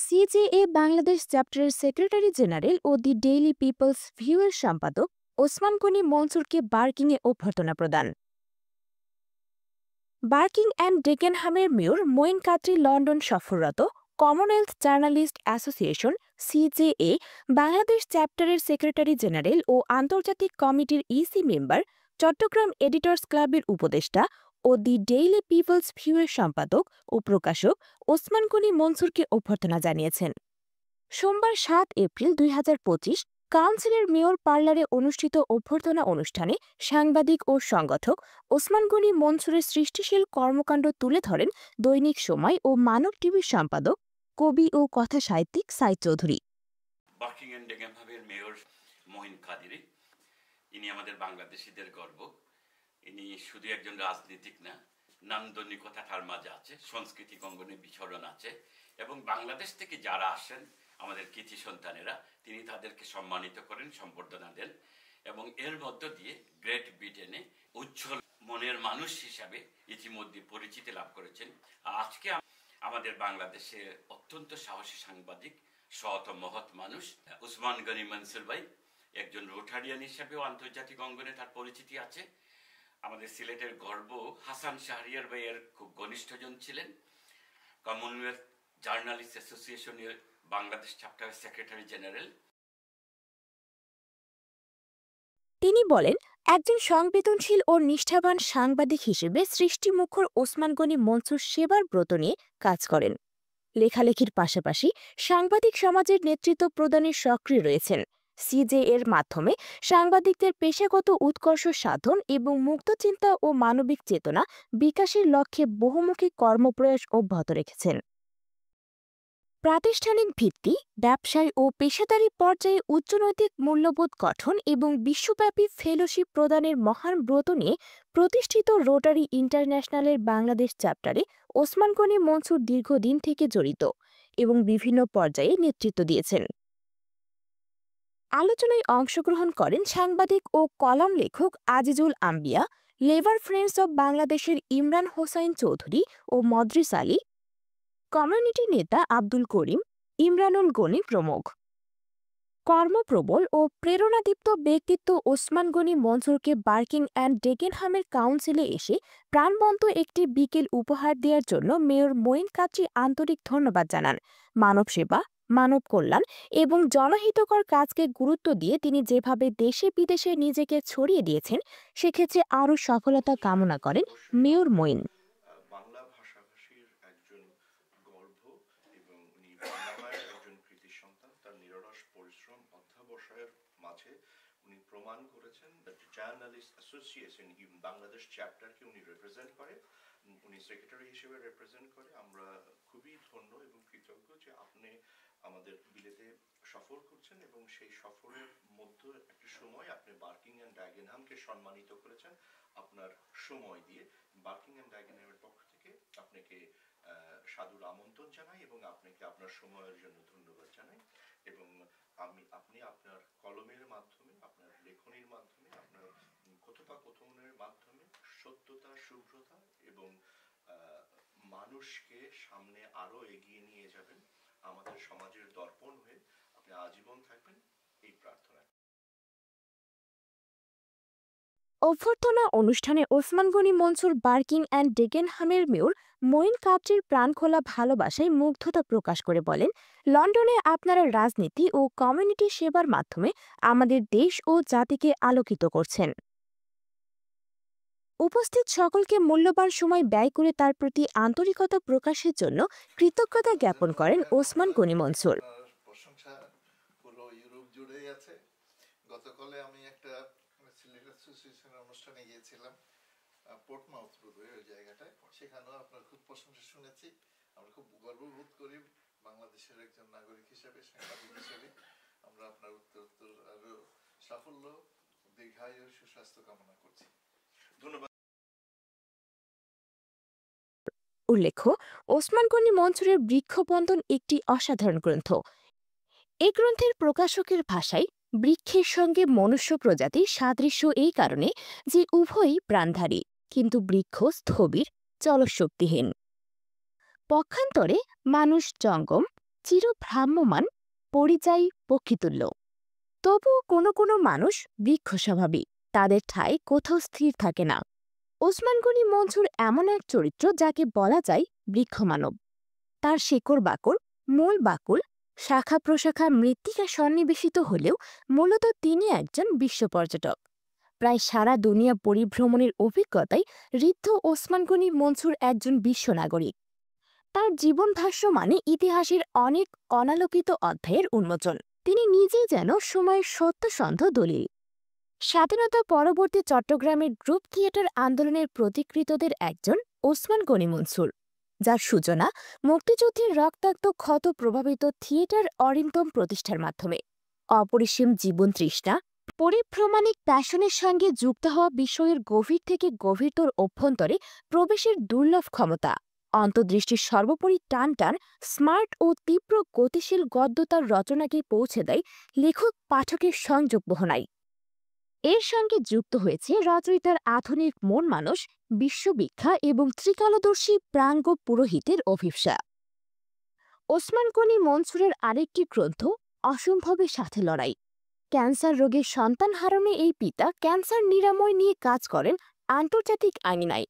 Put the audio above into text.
সিজেএ বাংলাদেশ চ্যাপ্টারের secretary general ও the daily people's ভিউয়ের সম্পাদক ওসমান গনি মনসুরকে বার্কিংয়ে অভ্যর্থনা প্রদান। বার্কিং অ্যান্ড ডেকেনহামের মেয়র মঈন কাদরী লন্ডন সফররত Commonwealth journalist association CJA Bangladesh চ্যাপ্টারের সেক্রেটারি জেনারেল ও আন্তর্জাতিক কমিটির ইসি মেম্বার, চট্টগ্রাম এডিটর্স ক্লাবের উপদেষ্টা ও দি ডেইলি পিপলস ভিউয়ের সম্পাদক ও প্রকাশক ওসমান গনি মনসুরকে অভ্যর্থনা জানিয়েছেন। সোমবার ৭ এপ্রিল ২০২৫ কাউন্সিলের মেয়র পার্লারে অনুষ্ঠিত অভ্যর্থনা অনুষ্ঠানে সাংবাদিক ও সংগঠক ওসমান গনি মনসুরের সৃষ্টিশীল কর্মকাণ্ড তুলে ধরেন দৈনিক সময় ও মানব টিভির সম্পাদক, কবি ও কথা সাহিত্যিক সাইদ চৌধুরী। বার্কিংহাম ডেকেনহামের মেয়র মঈন কাদরী, ইনি আমাদের বাংলাদেশিদের গর্ব। ইনি শুধু একজন রাজনীতিক না, নান্দনিকতা তার মাঝে আছে, সাংস্কৃতিক অঙ্গনে বিচরণ আছে, এবং বাংলাদেশ থেকে যারা আসেন আমাদের কৃতি সন্তানেরা, তিনি তাদেরকে সম্মানিত করেন, সম্বর্ধনা দেন, এবং এর মধ্য দিয়ে গ্রেট ব্রিটেনে উজ্জ্বল মনের মানুষ হিসাবে ইতিমধ্যে পরিচিতি লাভ করেছেন। আজকে আমাদের বাংলাদেশে অত্যন্ত সাহসী সাংবাদিক, সৎ মহৎ মানুষ ওসমান গনি মনসুর ভাই, একজন রোটারিয়ান হিসাবেও আন্তর্জাতিক অঙ্গনে তার পরিচিতি আছে। আমাদের সিলেটের গর্ব হাসান শাহরিয়ার ভাইয়ের খুব ঘনিষ্ঠজন ছিলেন। কমনওয়েলথ জার্নালিস্ট অ্যাসোসিয়েশনের বাংলাদেশ চ্যাপ্টারের সেক্রেটারি জেনারেল। তিনি বলেন, একজন সংবেদনশীল ও নিষ্ঠাবান সাংবাদিক হিসেবে সৃষ্টিমুখর ওসমান গনি মনসুর সেবার ব্রত নিয়ে কাজ করেন। লেখালেখির পাশাপাশি সাংবাদিক সমাজের নেতৃত্ব প্রদানে সক্রিয় রয়েছেন। সিজেএর মাধ্যমে সাংবাদিকদের পেশাগত উৎকর্ষ সাধন এবং মুক্তচিন্তা ও মানবিক চেতনা বিকাশের লক্ষ্যে বহুমুখী কর্মপ্রয়াস অব্যাহত রেখেছেন। প্রাতিষ্ঠানিক ভিত্তি, ব্যবসায় ও পেশাদারী পর্যায়ে উচ্চনৈতিক মূল্যবোধ গঠন এবং বিশ্বব্যাপী ফেলোশিপ প্রদানের মহান ব্রত নিয়ে প্রতিষ্ঠিত রোটারি ইন্টারন্যাশনালের বাংলাদেশ চ্যাপ্টারে ওসমান গনি মনসুর দীর্ঘদিন থেকে জড়িত এবং বিভিন্ন পর্যায়ে নেতৃত্ব দিয়েছেন। আলোচনায় অংশগ্রহণ করেন সাংবাদিক ও কলাম লেখক আজিজুল আম্বিয়া, লেবার ফ্রেন্ডস অব বাংলাদেশের ইমরান হোসাইন চৌধুরী ও মদ্রিস আলী, কমিউনিটি নেতা আব্দুল করিম, ইমরানুল গনি প্রমুখ। কর্মপ্রবল ও প্রেরণাদীপ্ত ব্যক্তিত্ব ওসমান গনি মনসুরকে বার্কিং অ্যান্ড ডেকেনহামের কাউন্সিলে এসে প্রাণবন্ত একটি বিকেল উপহার দেওয়ার জন্য মেয়র মঈন কাদরী আন্তরিক ধন্যবাদ জানান। মানব সেবা, মানব কল্যাণ এবং জনহিতকর কাজকে গুরুত্ব দিয়ে তিনি যেভাবে দেশে বিদেশে নিজেকে ছড়িয়ে দিয়েছেন, সেক্ষেত্রে আরও সফলতা কামনা করেন মেয়র মঈন। বাংলা ভাষাভাষীর একজন গর্ব এবং উনি বাংলার একজন কৃতি সন্তান। তার নিরলস পরিশ্রম অধ্যবসায়ের মাঝে উনি প্রমাণ করেছেন। জার্নালিস্ট অ্যাসোসিয়েশন বাংলাদেশ চ্যাপ্টারকে উনি রিপ্রেজেন্ট করে, উনি সেক্রেটারি হিসেবে রিপ্রেজেন্ট করে। আমরা খুবই ধন্য এবং কৃতজ্ঞ যে আপনি আমাদের বিলেতে সফর করছেন এবং সেই সফরের মধ্যে একটা সময় আপনি বার্কিং অ্যান্ড ডেকেনহামকে সম্মানিত করেছেন আপনার সময় দিয়ে। বার্কিং অ্যান্ড ডেকেনহামের পক্ষ থেকে আপনাকে সাদর আমন্ত্রণ জানাই এবং আপনাকে আপনার সময়ের জন্য ধন্যবাদ জানাই। এবং আপনি আপনার কলমের মাধ্যমে, আপনার লেখনীর মাধ্যমে, আপনার কথোপকথনের মাধ্যমে সত্যতা, শুভ্রতা এবং মানুষকে সামনে আরো এগিয়ে নিয়ে যাবেন। আমাদের সমাজের দর্পণ হয়ে আপনি আজীবন থাকবেন, এই প্রার্থনা। অভ্যর্থনা অনুষ্ঠানে ওসমান গনি মনসুর বার্কিং অ্যান্ড ডেকেনহামের মেয়র মঈন কাদরীর প্রাণখোলা ভালোবাসায় মুগ্ধতা প্রকাশ করে বলেন, লন্ডনে আপনারা রাজনীতি ও কমিউনিটি সেবার মাধ্যমে আমাদের দেশ ও জাতিকে আলোকিত করছেন। উপস্থিত সকলকে মূল্যবান সময় ব্যয় করে তার প্রতি আন্তরিকতা প্রকাশের জন্য কৃতজ্ঞতা জ্ঞাপন করেন ওসমান গনি মনসুর। প্রশংসা পুরো ইউরোপ জুড়েই আছে। গতকালে আমি একটা সিলেট অ্যাসোসিয়েশনের অনুষ্ঠানে গিয়েছিলাম, পোর্টমাউথ রোডে, ওই জায়গাটায়। সেখানেও আপনার খুব প্রশংসা শুনেছি। আমরা খুব গর্ববোধ করি বাংলাদেশের একজন নাগরিক হিসেবে, সাংবাদিক হিসেবে। আমরা আপনার উত্তর আরো সাফল্য, দীর্ঘায়ু, সুস্বাস্থ্য কামনা করছি। ধন্যবাদ। উল্লেখ্য, ওসমান গনি মনসুরের বৃক্ষবন্ধন একটি অসাধারণ গ্রন্থ। এই গ্রন্থের প্রকাশকের ভাষায় বৃক্ষের সঙ্গে মনুষ্য প্রজাতির সাদৃশ্য এই কারণে যে উভয়ই প্রাণধারী, কিন্তু বৃক্ষ স্থবির, চলশক্তিহীন। পক্ষান্তরে মানুষ জঙ্গম, চিরভ্রাম্যমান পরিযায়ী পক্ষীতুল্য। তবুও কোনো কোনো মানুষ বৃক্ষ স্বভাবী, তাদের ঠাঁই কোথাও স্থির থাকে না। ওসমান গনি মনসুর এমন এক চরিত্র যাকে বলা যায় বৃক্ষমানব। তার শেকড় বাকড়, মূল বাকুল, শাখা প্রশাখা মৃত্তিকা সন্নিবেশিত হলেও মূলত তিনি একজন বিশ্ব পর্যটক। প্রায় সারা দুনিয়া পরিভ্রমণের অভিজ্ঞতায় ঋদ্ধ ওসমান গনি মনসুর একজন বিশ্বনাগরিক। তার জীবন ভাষ্য মানে ইতিহাসের অনেক অনালোকিত অধ্যায়ের উন্মোচন। তিনি নিজেই যেন সময়ের সত্যসন্ধ দলিল। স্বাধীনতা পরবর্তী চট্টগ্রামের গ্রুপ থিয়েটার আন্দোলনের প্রতিকৃতদের একজন ওসমান গনি মনসুর, যার সূচনা মুক্তিযুদ্ধের রক্তাক্ত ক্ষত প্রভাবিত থিয়েটার অরিন্দম প্রতিষ্ঠার মাধ্যমে। অপরিসীম জীবন তৃষ্ণা, পরিভ্রমণিক প্যাশনের সঙ্গে যুক্ত হওয়া বিষয়ের গভীর থেকে গভীরতর অভ্যন্তরে প্রবেশের দুর্লভ ক্ষমতা, অন্তর্দৃষ্টির সর্বোপরি টান টান স্মার্ট ও তীব্র গতিশীল গদ্য তার রচনাকে পৌঁছে দেয় লেখক পাঠকের সংযোগ বহনায়। এর সঙ্গে যুক্ত হয়েছে রচয়িতার আধুনিক মন মানুষ, বিশ্ববিখ্যা এবং ত্রিকালদর্শী প্রাঙ্গ পুরোহিতের অভিপ্সা। ওসমান গনি মনসুরের আরেকটি গ্রন্থ অসম্ভবের সাথে লড়াই। ক্যান্সার রোগের সন্তান হারানো এই পিতা ক্যান্সার নিরাময় নিয়ে কাজ করেন আন্তর্জাতিক আঙিনায়।